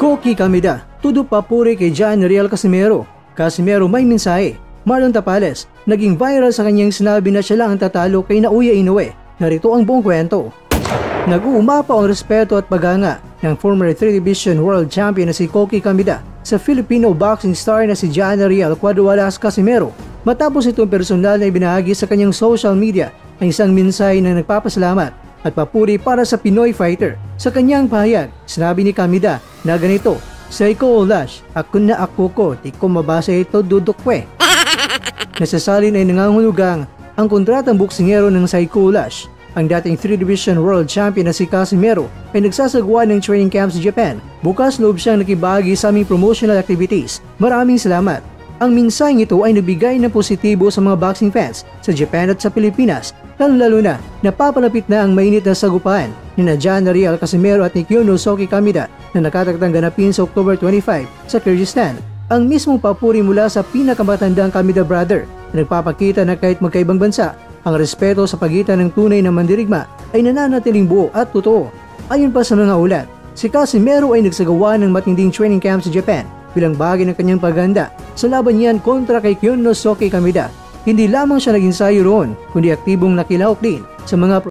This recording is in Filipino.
Koki Kamida, tudo papuri kay John Riel Casimero. Casimero may mensahe. Marlon Tapales, naging viral sa kanyang sinabi na siya lang ang tatalo kay Naoya Inoue. Narito ang buong kwento. Nag-uumapa ang respeto at paganga ng former 3 Division World Champion na si Koki Kamida sa Filipino boxing star na si John Riel Cuadradas Casimero. Matapos itong personal na ibinahagi sa kanyang social media ang isang mensahe na nagpapasalamat at papuri para sa Pinoy fighter. Sa kanyang pahayag, sinabi ni Kamida na ganito, "Saiko Olash, ako na ako ko, di ko mabasa ito dudukwe." Nasasalin ay nangangulugang ang kontratang boksingero ng Saiko Olash. Ang dating 3 Division World Champion na si Casimero ay nagsasagawa ng training camp sa Japan. Bukas loob siyang nakibahagi sa aming promotional activities. Maraming salamat. Ang mensaheng ito ay nagbigay ng positibo sa mga boxing fans sa Japan at sa Pilipinas, lalo na napapalapit na ang mainit na sagupaan ni John Riel Casimero at ni Kyonosuke Kamida na nakataktang ganapin sa October 25 sa Kyrgyzstan. Ang mismong papuri mula sa pinakamatandang Kamida brother na nagpapakita na kahit magkaibang bansa, ang respeto sa pagitan ng tunay na mandirigma ay nananatiling buo at totoo. Ayon pa sa mga ulat, si Casimero ay nagsagawa ng matinding training camp sa Japan bilang bahagi ng kanyang paghahanda sa laban niyan kontra kay Kyonosuke Kamida. Hindi lamang siya nag-ensayo roon, kundi aktibong nakilahok din sa mga